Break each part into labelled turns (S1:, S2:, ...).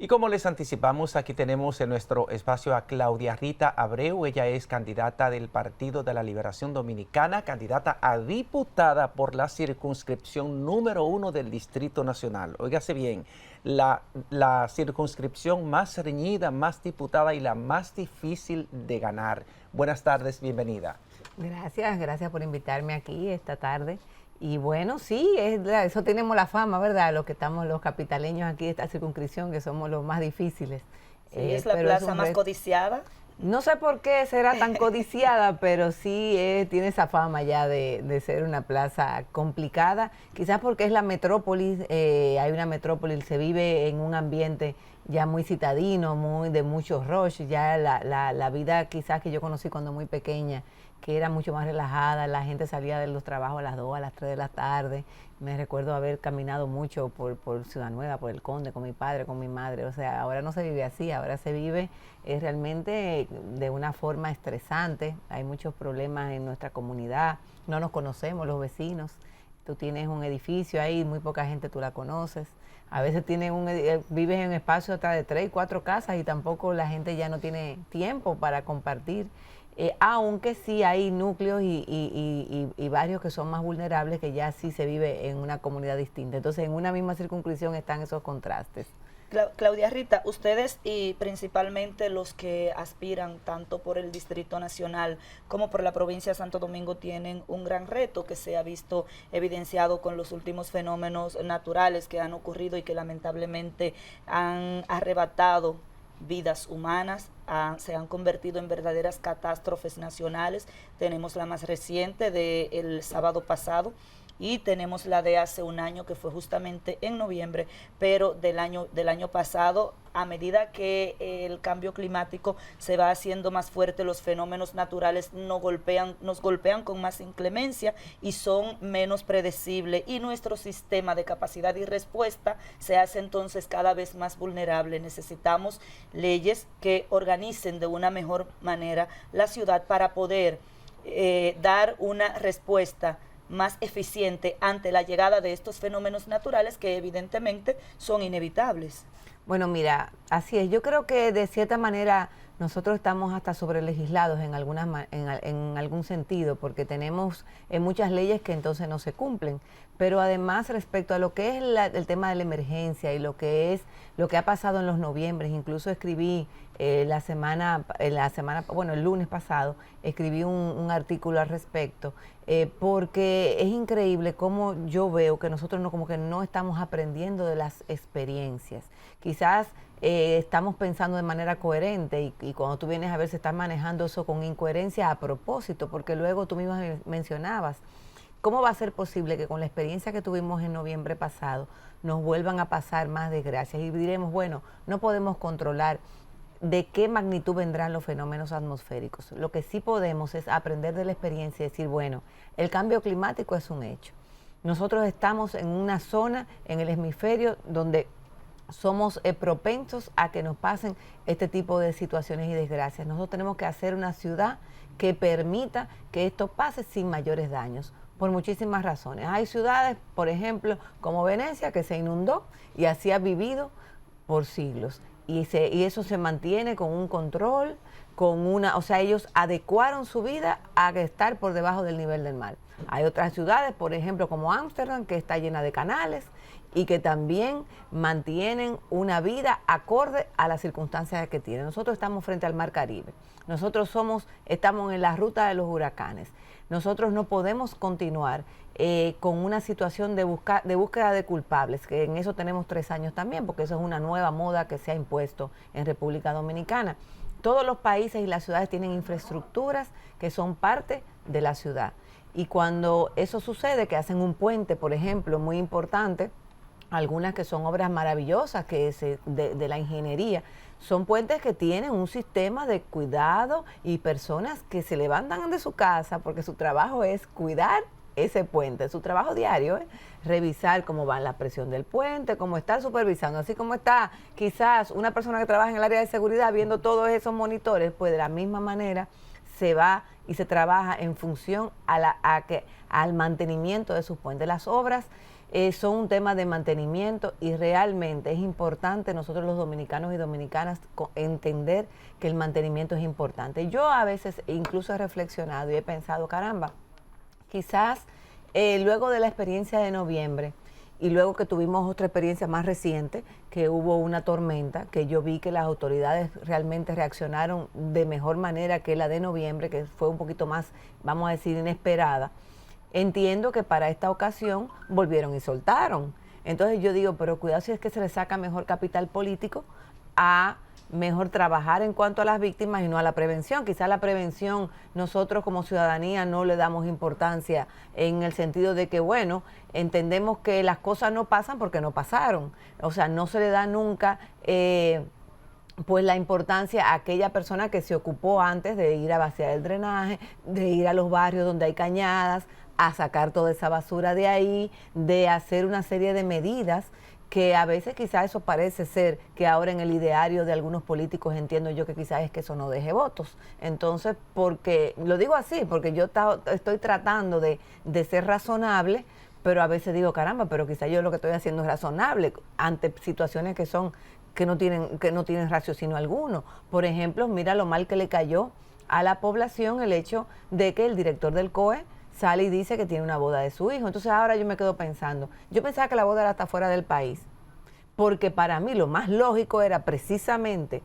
S1: Y como les anticipamos, aquí tenemos en nuestro espacio a Claudia Rita Abreu. Ella es candidata del Partido de la Liberación Dominicana, candidata a diputada por la circunscripción número 1 del Distrito Nacional. Óigase bien, la circunscripción más reñida, más diputada y la más difícil de ganar. Buenas tardes, bienvenida.
S2: Gracias por invitarme aquí esta tarde. Y bueno, sí, eso tenemos la fama, ¿verdad? Los que estamos, los capitaleños aquí de esta circunscripción, que somos los más difíciles.
S3: Sí, es la plaza más codiciada.
S2: No sé por qué será tan codiciada, pero sí tiene esa fama ya de ser una plaza complicada. Quizás porque es la metrópolis, hay una metrópolis, se vive en un ambiente ya muy citadino, de muchos rush. Ya la vida quizás que yo conocí cuando muy pequeña, que era mucho más relajada, la gente salía de los trabajos a las 2, a las 3 de la tarde. Me recuerdo haber caminado mucho por Ciudad Nueva, por El Conde, con mi padre, con mi madre. O sea, ahora no se vive así, ahora se vive realmente de una forma estresante. Hay muchos problemas en nuestra comunidad, no nos conocemos los vecinos. Tú tienes un edificio ahí, muy poca gente tú la conoces. A veces vives en un espacio hasta de 3 y 4 casas y tampoco la gente ya no tiene tiempo para compartir. Aunque sí hay núcleos y barrios que son más vulnerables, que ya sí se vive en una comunidad distinta. Entonces, en una misma circunscripción están esos contrastes.
S3: Claudia Rita, ustedes y principalmente los que aspiran tanto por el Distrito Nacional como por la provincia de Santo Domingo tienen un gran reto que se ha visto evidenciado con los últimos fenómenos naturales que han ocurrido y que lamentablemente han arrebatado vidas humanas, se han convertido en verdaderas catástrofes nacionales. Tenemos la más reciente del sábado pasado y tenemos la de hace un año, que fue justamente en noviembre, pero del año pasado. A medida que el cambio climático se va haciendo más fuerte, los fenómenos naturales nos golpean con más inclemencia y son menos predecibles, y nuestro sistema de capacidad y respuesta se hace entonces cada vez más vulnerable. Necesitamos leyes que organicen de una mejor manera la ciudad para poder dar una respuesta más eficiente ante la llegada de estos fenómenos naturales que evidentemente son inevitables.
S2: Bueno, mira, así es. Yo creo que de cierta manera nosotros estamos hasta sobrelegislados en algún sentido, porque tenemos muchas leyes que entonces no se cumplen. Pero además, respecto a lo que es el tema de la emergencia y lo que ha pasado en los noviembres, incluso escribí el lunes pasado, escribí un artículo al respecto, porque es increíble cómo yo veo que nosotros como que no estamos aprendiendo de las experiencias. Quizás estamos pensando de manera coherente y cuando tú vienes a ver se está manejando eso con incoherencia a propósito, porque luego tú misma mencionabas, ¿cómo va a ser posible que con la experiencia que tuvimos en noviembre pasado nos vuelvan a pasar más desgracias? Y diremos, bueno, no podemos controlar de qué magnitud vendrán los fenómenos atmosféricos. Lo que sí podemos es aprender de la experiencia y decir, bueno, el cambio climático es un hecho. Nosotros estamos en una zona, en el hemisferio, donde somos propensos a que nos pasen este tipo de situaciones y desgracias. Nosotros tenemos que hacer una ciudad que permita que esto pase sin mayores daños, por muchísimas razones. Hay ciudades, por ejemplo, como Venecia, que se inundó y así ha vivido por siglos. Y eso se mantiene con un control, o sea, ellos adecuaron su vida a estar por debajo del nivel del mar. Hay otras ciudades, por ejemplo, como Ámsterdam, que está llena de canales y que también mantienen una vida acorde a las circunstancias que tienen. Nosotros estamos frente al Mar Caribe. Nosotros estamos en la ruta de los huracanes. Nosotros no podemos continuar con una situación de búsqueda de culpables, que en eso tenemos 3 años también, porque eso es una nueva moda que se ha impuesto en República Dominicana. Todos los países y las ciudades tienen infraestructuras que son parte de la ciudad. Y cuando eso sucede, que hacen un puente, por ejemplo, muy importante, algunas que son obras maravillosas de la ingeniería, son puentes que tienen un sistema de cuidado y personas que se levantan de su casa porque su trabajo es cuidar ese puente, su trabajo diario, revisar cómo va la presión del puente, cómo está supervisando, así como está quizás una persona que trabaja en el área de seguridad viendo todos esos monitores, pues de la misma manera se va y se trabaja en función al mantenimiento de sus puentes. Las obras son un tema de mantenimiento y realmente es importante nosotros los dominicanos y dominicanas entender que el mantenimiento es importante. Yo a veces incluso he reflexionado y he pensado, caramba, quizás luego de la experiencia de noviembre y luego que tuvimos otra experiencia más reciente, que hubo una tormenta, que yo vi que las autoridades realmente reaccionaron de mejor manera que la de noviembre, que fue un poquito más, vamos a decir, inesperada. Entiendo que para esta ocasión volvieron y soltaron. Entonces yo digo, pero cuidado si es que se le saca mejor capital político a mejor trabajar en cuanto a las víctimas y no a la prevención. Quizá la prevención nosotros como ciudadanía no le damos importancia en el sentido de que, bueno, entendemos que las cosas no pasan porque no pasaron. O sea, no se le da nunca pues la importancia a aquella persona que se ocupó antes de ir a vaciar el drenaje, de ir a los barrios donde hay cañadas, a sacar toda esa basura de ahí, de hacer una serie de medidas que a veces quizás eso parece ser que ahora en el ideario de algunos políticos entiendo yo que quizás es que eso no deje votos. Entonces, porque, lo digo así, porque yo estoy tratando de ser razonable, pero a veces digo, caramba, pero quizás yo lo que estoy haciendo es razonable ante situaciones que no tienen raciocinio alguno. Por ejemplo, mira lo mal que le cayó a la población el hecho de que el director del COE sale y dice que tiene una boda de su hijo. Entonces ahora yo me quedo pensando, yo pensaba que la boda era hasta fuera del país, porque para mí lo más lógico era precisamente,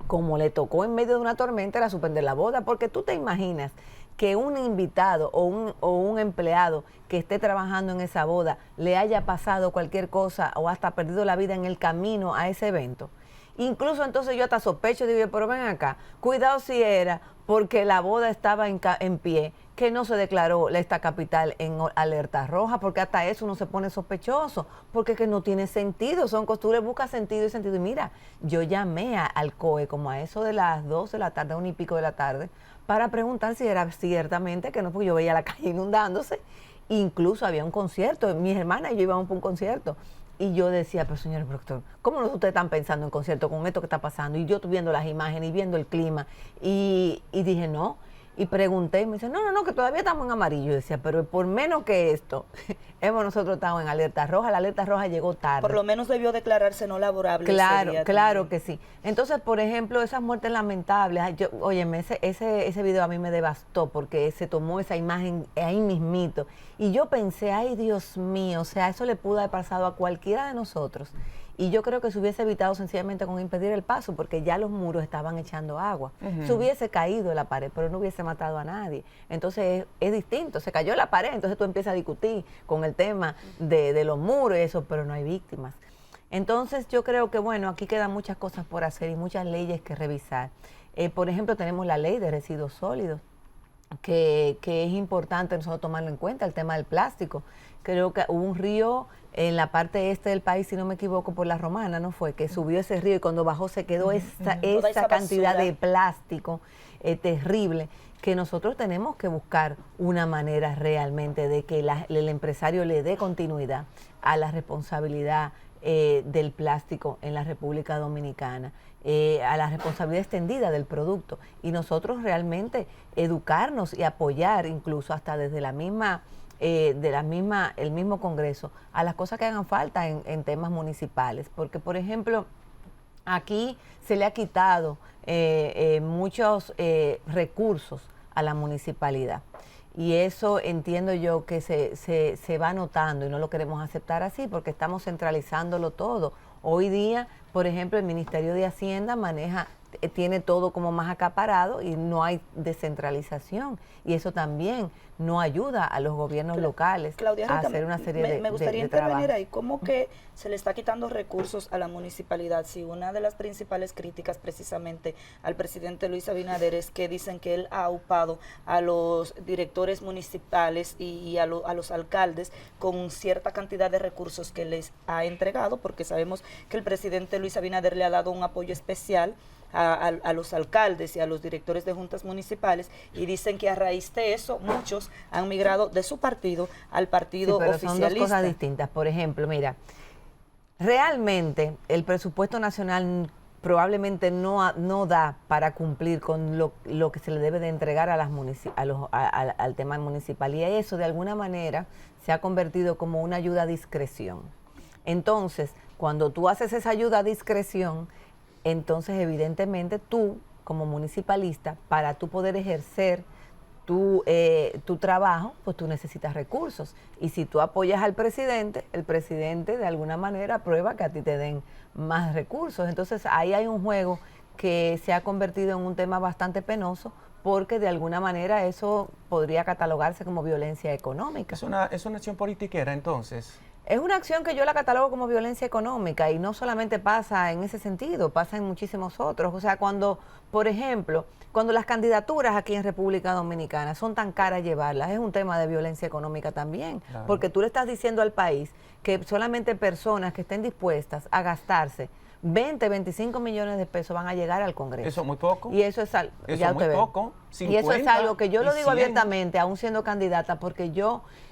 S2: como le tocó en medio de una tormenta, era suspender la boda, porque tú te imaginas que un invitado o un empleado que esté trabajando en esa boda le haya pasado cualquier cosa o hasta perdido la vida en el camino a ese evento. Incluso entonces yo hasta sospecho, digo, pero ven acá, cuidado si era porque la boda estaba en pie, que no se declaró esta capital en alerta roja, porque hasta eso uno se pone sospechoso, porque que no tiene sentido, son costumbres, busca sentido y sentido. Y mira, yo llamé al COE como a eso de las 2 de la tarde, 1 y pico de la tarde, para preguntar si era ciertamente que no, porque yo veía la calle inundándose, incluso había un concierto, mis hermanas y yo íbamos por un concierto. Y yo decía, pero señor doctor, ¿cómo no ustedes están pensando en concierto con esto que está pasando? Y yo estoy viendo las imágenes y viendo el clima. Y dije, no. Y pregunté y me dice, no, que todavía estamos en amarillo. Yo decía, pero por menos que esto, nosotros estamos en alerta roja. La alerta roja llegó tarde.
S3: Por lo menos debió declararse no laborable.
S2: Claro que sí. Entonces, por ejemplo, esas muertes lamentables, óyeme, ese video a mí me devastó porque se tomó esa imagen ahí mismito. Y yo pensé, ay Dios mío, o sea, eso le pudo haber pasado a cualquiera de nosotros. Y yo creo que se hubiese evitado sencillamente con impedir el paso, porque ya los muros estaban echando agua. Se hubiese caído la pared, pero no hubiese matado a nadie. Entonces es distinto, se cayó la pared, entonces tú empiezas a discutir con el tema de los muros y eso, pero no hay víctimas. Entonces yo creo que, bueno, aquí quedan muchas cosas por hacer y muchas leyes que revisar. Por ejemplo, tenemos la ley de residuos sólidos, que es importante nosotros tomarlo en cuenta, el tema del plástico. Creo que hubo un río en la parte este del país, si no me equivoco, por la Romana, ¿no fue? Que subió ese río y cuando bajó se quedó esa cantidad de plástico terrible, que nosotros tenemos que buscar una manera realmente de que el empresario le dé continuidad a la responsabilidad del plástico en la República Dominicana, a la responsabilidad extendida del producto, y nosotros realmente educarnos y apoyar incluso hasta desde el mismo Congreso a las cosas que hagan falta en temas municipales, porque por ejemplo aquí se le ha quitado muchos recursos a la municipalidad. Y eso entiendo yo que se va notando y no lo queremos aceptar así porque estamos centralizándolo todo. Hoy día, por ejemplo, el Ministerio de Hacienda tiene todo como más acaparado y no hay descentralización. Y eso también no ayuda a los gobiernos locales
S3: Claudia,
S2: a hacer una serie de
S3: me gustaría intervenir
S2: trabajo.
S3: ahí. ¿Cómo que se le está quitando recursos a la municipalidad? Si una de las principales críticas precisamente al presidente Luis Abinader es que dicen que él ha aupado a los directores municipales y a los alcaldes con cierta cantidad de recursos que les ha entregado, porque sabemos que el presidente Luis Abinader le ha dado un apoyo especial a los alcaldes y a los directores de juntas municipales, y dicen que a raíz de eso muchos han migrado de su partido al partido oficialista.
S2: Son dos cosas distintas. Por ejemplo, mira, realmente el presupuesto nacional probablemente no da para cumplir con lo que se le debe de entregar a las al tema municipal. Y eso, de alguna manera, se ha convertido como una ayuda a discreción. Entonces, cuando tú haces esa ayuda a discreción, entonces evidentemente tú, como municipalista, para tú poder ejercer tu trabajo, pues tú necesitas recursos. Y si tú apoyas al presidente, el presidente de alguna manera aprueba que a ti te den más recursos. Entonces ahí hay un juego que se ha convertido en un tema bastante penoso, porque de alguna manera eso podría catalogarse como violencia económica.
S1: Es una acción politiquera, entonces.
S2: Es una acción que yo la catalogo como violencia económica, y no solamente pasa en ese sentido, pasa en muchísimos otros. O sea, cuando, por ejemplo, cuando las candidaturas aquí en República Dominicana son tan caras llevarlas, es un tema de violencia económica también,
S1: Claro.
S2: porque tú le estás diciendo al país que solamente personas que estén dispuestas a gastarse 20, 25 millones de pesos van a llegar al Congreso.
S1: Eso es muy poco.
S2: Y eso es algo,
S1: Eso
S2: ya
S1: es muy
S2: usted ve.
S1: poco.
S2: Y eso es
S1: 50
S2: algo que yo
S1: y
S2: lo digo
S1: 100.
S2: abiertamente, aún siendo candidata, porque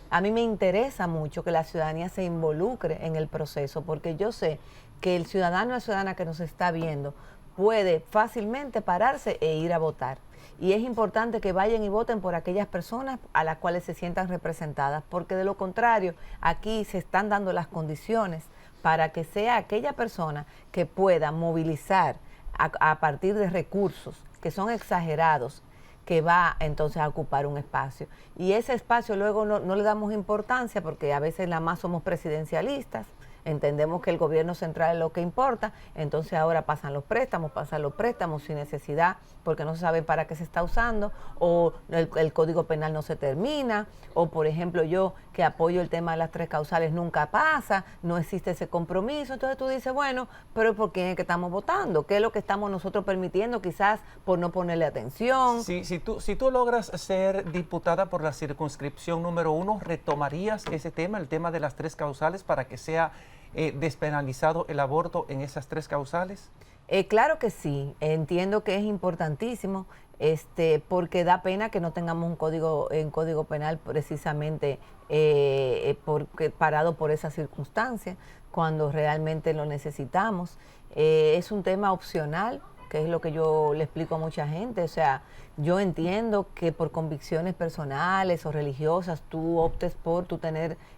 S2: a mí me interesa mucho que la ciudadanía se involucre en el proceso, porque yo sé que el ciudadano o la ciudadana que nos está viendo puede fácilmente pararse e ir a votar. Y es importante que vayan y voten por aquellas personas a las cuales se sientan representadas, porque de lo contrario, aquí se están dando las condiciones para que sea aquella persona que pueda movilizar a partir de recursos que son exagerados, que va entonces a ocupar un espacio. Y ese espacio luego no le damos importancia, porque a veces nada más somos presidencialistas, entendemos que el gobierno central es lo que importa, entonces ahora pasan los préstamos sin necesidad, porque no se sabe para qué se está usando, o el Código Penal no se termina, o por ejemplo yo que apoyo el tema de las 3 causales nunca pasa, no existe ese compromiso. Entonces tú dices, bueno, pero ¿por quién es que estamos votando? ¿Qué es lo que estamos nosotros permitiendo quizás por no ponerle atención?
S1: Si tú logras ser diputada por la circunscripción número 1, ¿retomarías ese tema, el tema de las 3 causales, para que sea despenalizado el aborto en esas 3 causales?
S2: Claro que sí, entiendo que es importantísimo, porque da pena que no tengamos un código penal precisamente parado por esa circunstancia, cuando realmente lo necesitamos. Es un tema opcional, que es lo que yo le explico a mucha gente. O sea, yo entiendo que por convicciones personales o religiosas tú optes por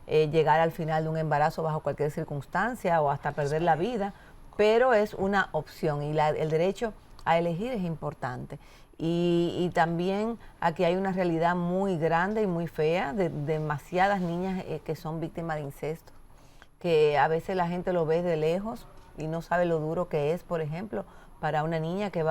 S2: llegar al final de un embarazo bajo cualquier circunstancia o hasta perder la vida, pero es una opción, y el derecho a elegir es importante. Y también aquí hay una realidad muy grande y muy fea de demasiadas niñas que son víctimas de incesto, que a veces la gente lo ve de lejos y no sabe lo duro que es, por ejemplo, para una niña que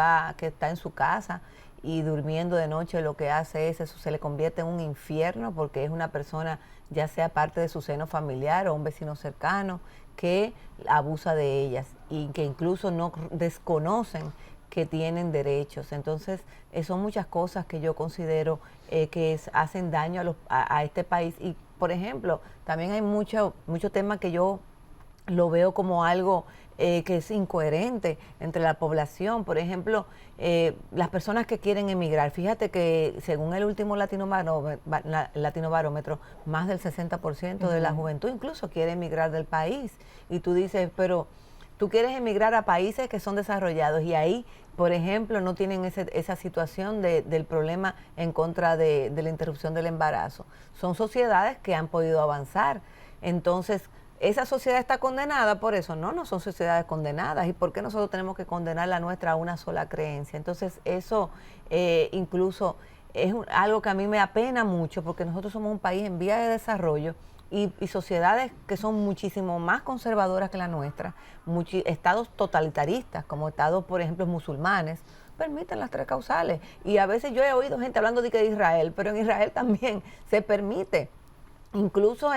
S2: está en su casa y durmiendo de noche, lo que hace es eso, se le convierte en un infierno, porque es una persona, ya sea parte de su seno familiar o un vecino cercano, que abusa de ellas y que incluso no desconocen que tienen derechos. Entonces, son muchas cosas que yo considero que hacen daño a este país. Y, por ejemplo, también hay mucho tema que yo lo veo como algo que es incoherente entre la población. Por ejemplo, las personas que quieren emigrar. Fíjate que según el último Latino Barómetro, más del 60% de la juventud incluso quiere emigrar del país. Y tú dices, pero tú quieres emigrar a países que son desarrollados, y ahí, por ejemplo, no tienen esa situación del problema en contra de la interrupción del embarazo. Son sociedades que han podido avanzar. Entonces, ¿esa sociedad está condenada por eso? No son sociedades condenadas. ¿Y por qué nosotros tenemos que condenar la nuestra a una sola creencia? Entonces, eso incluso es algo que a mí me apena mucho, porque nosotros somos un país en vía de desarrollo, y sociedades que son muchísimo más conservadoras que la nuestra, estados totalitaristas, como estados, por ejemplo, musulmanes, permiten las 3 causales. Y a veces yo he oído gente hablando de Israel, pero en Israel también se permite. Incluso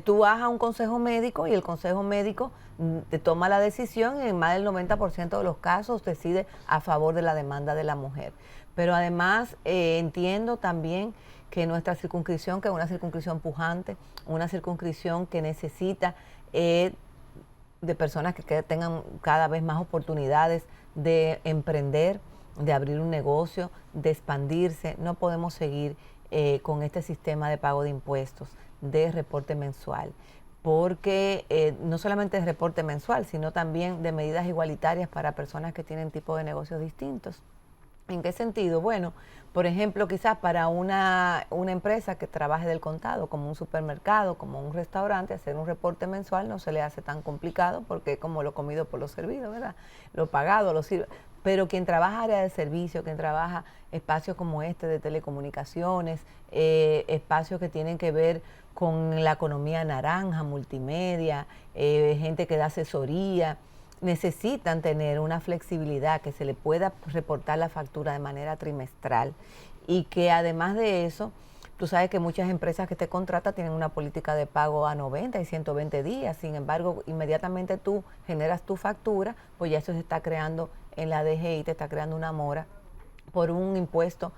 S2: tú vas a un consejo médico, y el consejo médico te toma la decisión, y en más del 90% de los casos decide a favor de la demanda de la mujer. Pero además entiendo también que nuestra circunscripción, que es una circunscripción pujante, una circunscripción que necesita de personas que tengan cada vez más oportunidades de emprender, de abrir un negocio, de expandirse. No podemos seguir con este sistema de pago de impuestos, de reporte mensual. porque no solamente es reporte mensual, sino también de medidas igualitarias para personas que tienen tipos de negocios distintos. ¿En qué sentido? Bueno, por ejemplo, quizás para una empresa que trabaje del contado, como un supermercado, como un restaurante, hacer un reporte mensual no se le hace tan complicado porque es como lo comido por lo servido, ¿verdad? Lo pagado, lo sirve. Pero quien trabaja área de servicio, quien trabaja espacios como este de telecomunicaciones, espacios que tienen que ver con la economía naranja, multimedia, gente que da asesoría, necesitan tener una flexibilidad, que se le pueda reportar la factura de manera trimestral y que además de eso, tú sabes que muchas empresas que te contratan tienen una política de pago a 90 y 120 días, sin embargo, inmediatamente tú generas tu factura, pues ya eso se está creando en la DGI, te está creando una mora por un impuesto,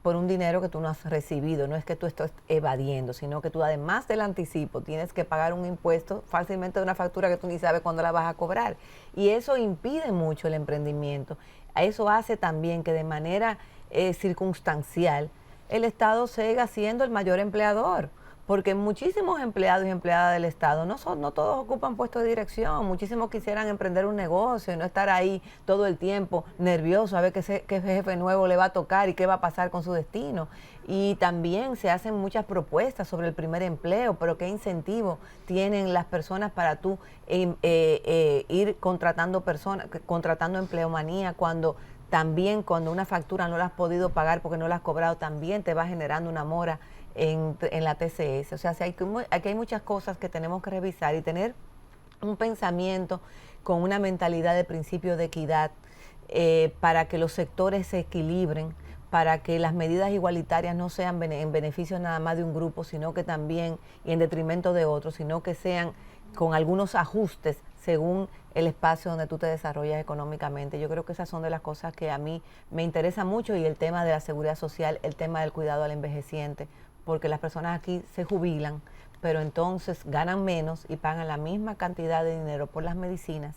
S2: por un dinero que tú no has recibido. No es que tú estés evadiendo, sino que tú además del anticipo tienes que pagar un impuesto fácilmente de una factura que tú ni sabes cuándo la vas a cobrar. Y eso impide mucho el emprendimiento. Eso hace también que de manera circunstancial el Estado siga siendo el mayor empleador, porque muchísimos empleados y empleadas del Estado, no todos ocupan puestos de dirección, muchísimos quisieran emprender un negocio y no estar ahí todo el tiempo nervioso a ver qué jefe nuevo le va a tocar y qué va a pasar con su destino. Y también se hacen muchas propuestas sobre el primer empleo, pero qué incentivo tienen las personas para tú ir contratando personas, contratando empleomanía, cuando una factura no la has podido pagar porque no la has cobrado, también te va generando una mora en la TCS. O sea, aquí hay muchas cosas que tenemos que revisar y tener un pensamiento con una mentalidad de principio de equidad para que los sectores se equilibren, para que las medidas igualitarias no sean en beneficio nada más de un grupo, sino que también, y en detrimento de otros, sino que sean con algunos ajustes según el espacio donde tú te desarrollas económicamente. Yo creo que esas son de las cosas que a mí me interesa mucho, y el tema de la seguridad social, el tema del cuidado al envejeciente, porque las personas aquí se jubilan, pero entonces ganan menos y pagan la misma cantidad de dinero por las medicinas,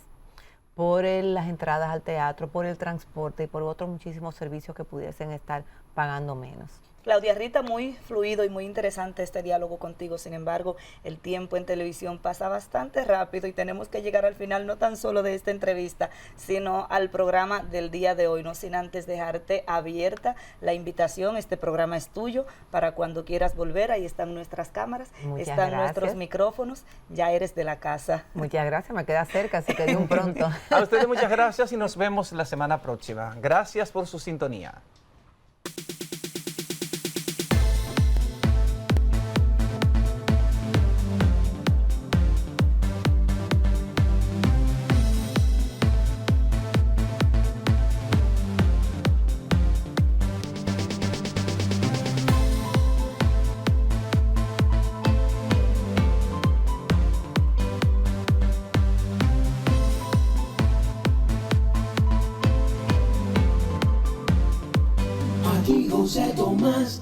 S2: por las entradas al teatro, por el transporte y por otros muchísimos servicios que pudiesen estar pagando menos.
S3: Claudia Rita, muy fluido y muy interesante este diálogo contigo. Sin embargo, el tiempo en televisión pasa bastante rápido y tenemos que llegar al final no tan solo de esta entrevista, sino al programa del día de hoy. No sin antes dejarte abierta la invitación. Este programa es tuyo para cuando quieras volver. Ahí están nuestras cámaras, están nuestros micrófonos. Ya eres de la casa.
S2: Muchas gracias, me queda cerca, así que de un pronto.
S1: A ustedes muchas gracias y nos vemos la semana próxima. Gracias por su sintonía.
S4: Aquí José Tomás.